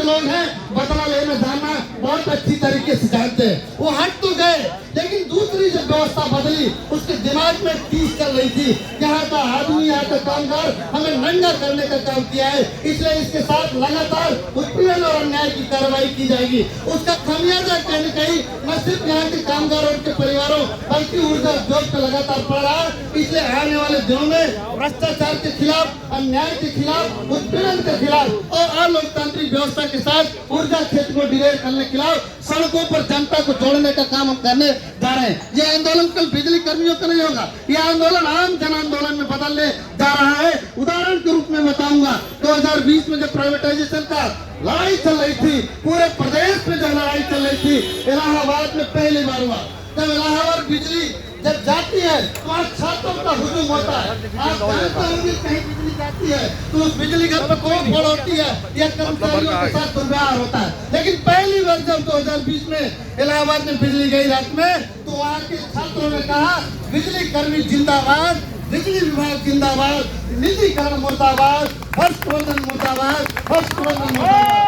के लोग हैं बदला लेना जाना बहुत अच्छी तरीके से जानते हैं। वो हट तो गए, लेकिन दूसरी जो व्यवस्था बदली उसके दिमाग में टीस चल रही थी। यहाँ का आदमी, यहाँ का कामगार हमें नंगा करने का काम किया है, इसलिए इसके साथ लगातार उत्पीड़न और अन्याय की कार्रवाई की जाएगी। उसका खामियाजा कहीं न कहीं न सिर्फ यहाँ के कामगारों के परिवारों बल्कि ऊर्जा उद्योग पे लगातार पड़ रहा है। इसलिए आने वाले दिनों में भ्रष्टाचार के खिलाफ, अन्याय के खिलाफ, उत्पीड़न के खिलाफ और अलोकतांत्रिक व्यवस्था के साथ ऊर्जा क्षेत्र को डिरेल करने के खिलाफ सड़कों पर जनता को जोड़ने का काम हम करने जा रहे हैं। यह आंदोलन कल बिजली कर्मियों का नहीं होगा, यह आंदोलन आम जन आंदोलन में बदलने जा रहा है। उदाहरण के रूप में बताऊंगा, 2020 में जब प्राइवेटाइजेशन का लड़ाई चल रही थी, पूरे प्रदेश में जब लड़ाई चल रही थी, इलाहाबाद में पहली बार हुआ। जब इलाहाबाद बिजली जब जाती है तो आज छात्रों का हुजूम होता है। आप जानते होंगे कहीं बिजली जाती है तो उस बिजली घर पर कौन फोड़ होती है या कर्मचारियों के साथ दुर्व्यवहार होता है। लेकिन पहली बार जब 2020 में इलाहाबाद में बिजली गई रात में, तो वहाँ के छात्रों ने कहा बिजली कर्मी जिंदाबाद, बिजली विभाग जिंदाबाद, निजीकरण मुर्दाबाद, हर्षवर्धन मुर्दाबाद, हर्षवर्धन मुर्दाबाद।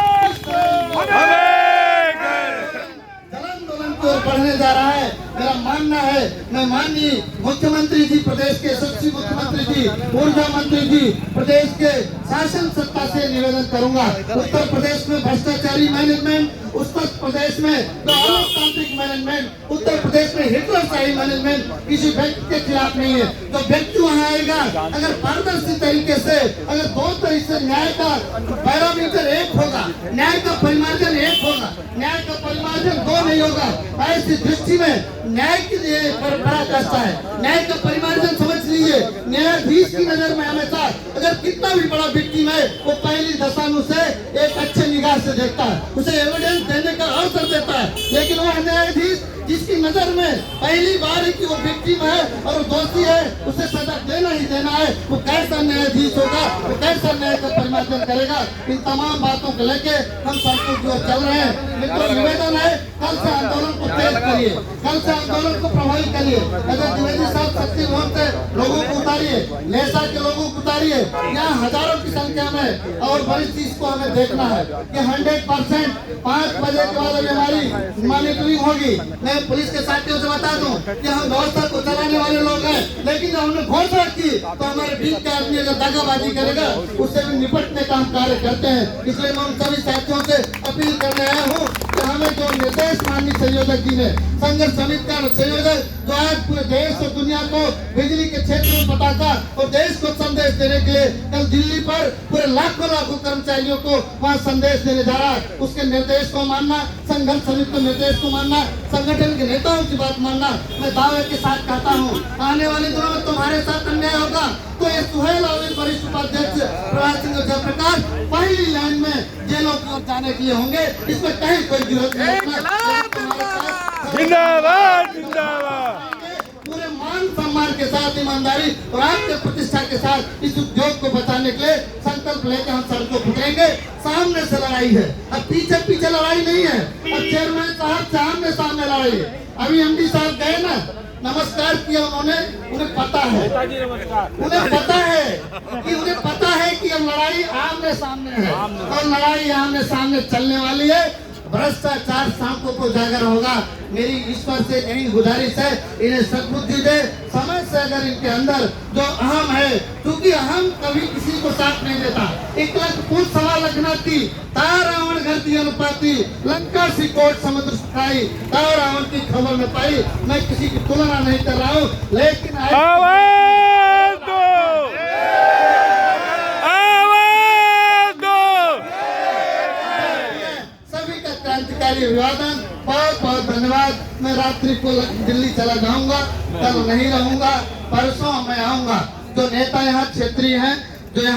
बढ़ने जा रहा है। मेरा मानना है, मैं माननीय मुख्यमंत्री जी, प्रदेश के यशस्वी मुख्यमंत्री जी, ऊर्जा मंत्री जी, प्रदेश के शासन सत्ता से निवेदन करूंगा, उत्तर प्रदेश में भ्रष्टाचारी मैनेजमेंट, उत्तर प्रदेश में लोकतांत्रिक मैनेजमेंट, उत्तर प्रदेश में हिटलरशाही मैनेजमेंट किसी व्यक्ति के खिलाफ नहीं है। तो व्यक्ति वहाँ आएगा अगर पारदर्शी तरीके से, अगर दो तरीके से न्याय का पैरामीटर एक होगा, न्याय का परिमार्जन एक होगा, न्याय का परिमार्जन दो नहीं होगा। ऐसी दृष्टि में न्याय के लिए पराकाष्ठा है। न्याय का परिमार्जन समझ लीजिए, न्यायाधीश की नजर में हमेशा अगर कितना भी बड़ा विक्टिम है, वो पहली दशा में उसे एक अच्छे निगाह से देखता है, उसे एविडेंस देने का अवसर देता है। लेकिन वह न्यायाधीश जिसकी नजर में पहली बार की वो विक्टिम है और वो दोषी है, उसे सजा देना ही देना है, वो कैसा न्यायाधीश होगा, वो कैसा न्याय का परिमार्जन करेगा। इन तमाम बातों को लेके हम सड़कों की ओर चल रहे हैं। मेरा निवेदन है, कल से आंदोलन को तेज करिए, कल से आंदोलन को प्रभावित करिए। अगर द्विवेदी साहब शक्ति भवन से लोगों को उतारिए, लेसा के लोगों को उतारिए, यहाँ हजारों की संख्या में। और बड़ी चीज को हमें देखना है कि 100% 5 बजे के बाद हमारी मॉनिटरिंग होगी। मैं पुलिस के साथियों से बता दूं कि हम व्यवस्था को चलाने वाले लोग हैं, लेकिन जब हमने घोषणा की तो हमारे बीच का आदमी अगर दगाबाजी करेगा उससे भी निपटने का हम कार्य करते हैं। इसलिए मैं उन सभी साथियों से अपील करने आया हूँ कि हमें जो निर्देश माननीय संयोजक जी ने, संघर्ष समिति का संयोजक जो आज पूरे देश और दुनिया को बिजली के क्षेत्र में बताता और देश को संदेश देने के लिए कल दिल्ली पर पूरे लाखों कर्मचारियों को वहाँ संदेश देने जा रहा है, उसके निर्देश को मानना, संघर्ष समिति के निर्देश को मानना, संगठन के नेताओं की बात मानना। मैं दावे के साथ कहता हूँ, आने वाले दिनों में तुम्हारे साथ अन्याय होगा तो ये सुहेल और वरिष्ठ उपाध्यक्ष प्रभात सिंह जयप्रकाश पहली लाइन में जेलों की ओर जाने के लिए होंगे, इसमें कहीं कोई विरोध नहीं। जिंदाबाद जिंदाबाद। पूरे मान सम्मान के साथ, ईमानदारी और आपके प्रतिष्ठा के साथ इस उद्योग को बचाने के लिए संकल्प लेकर हम सड़कों पर उतरेंगे। सामने से लड़ाई है, अब पीछे पीछे लड़ाई नहीं है। अब चेयरमैन साहब सामने सामने लड़ाई है। अभी एमडी साहब गए ना, नमस्कार किया उन्होंने, उन्हें पता है, उन्हें पता है कि अब लड़ाई आमने सामने है और लड़ाई आमने सामने चलने वाली है। भ्रष्टाचार सांपों को उजागर होगा। मेरी ईश्वर से यही गुजारिश है, इन्हें सद्बुद्धि दे। समय से अगर इनके अंदर जो अहम है, क्योंकि अहम कभी किसी को साथ नहीं देता। 1 लाख फूट सवा लगना थी, ता रावण घर दी अनुपाति, लंका सी कोट समुद्र सुखाई, ता रावण की खबर न पाई। मैं किसी की तुलना नहीं कर रहा हूँ, लेकिन अभिवादन, बहुत बहुत धन्यवाद। मैं रात्रि को दिल्ली चला जाऊंगा, कल नहीं रहूंगा, परसों मैं आऊंगा। जो नेता यहाँ क्षेत्रीय हैं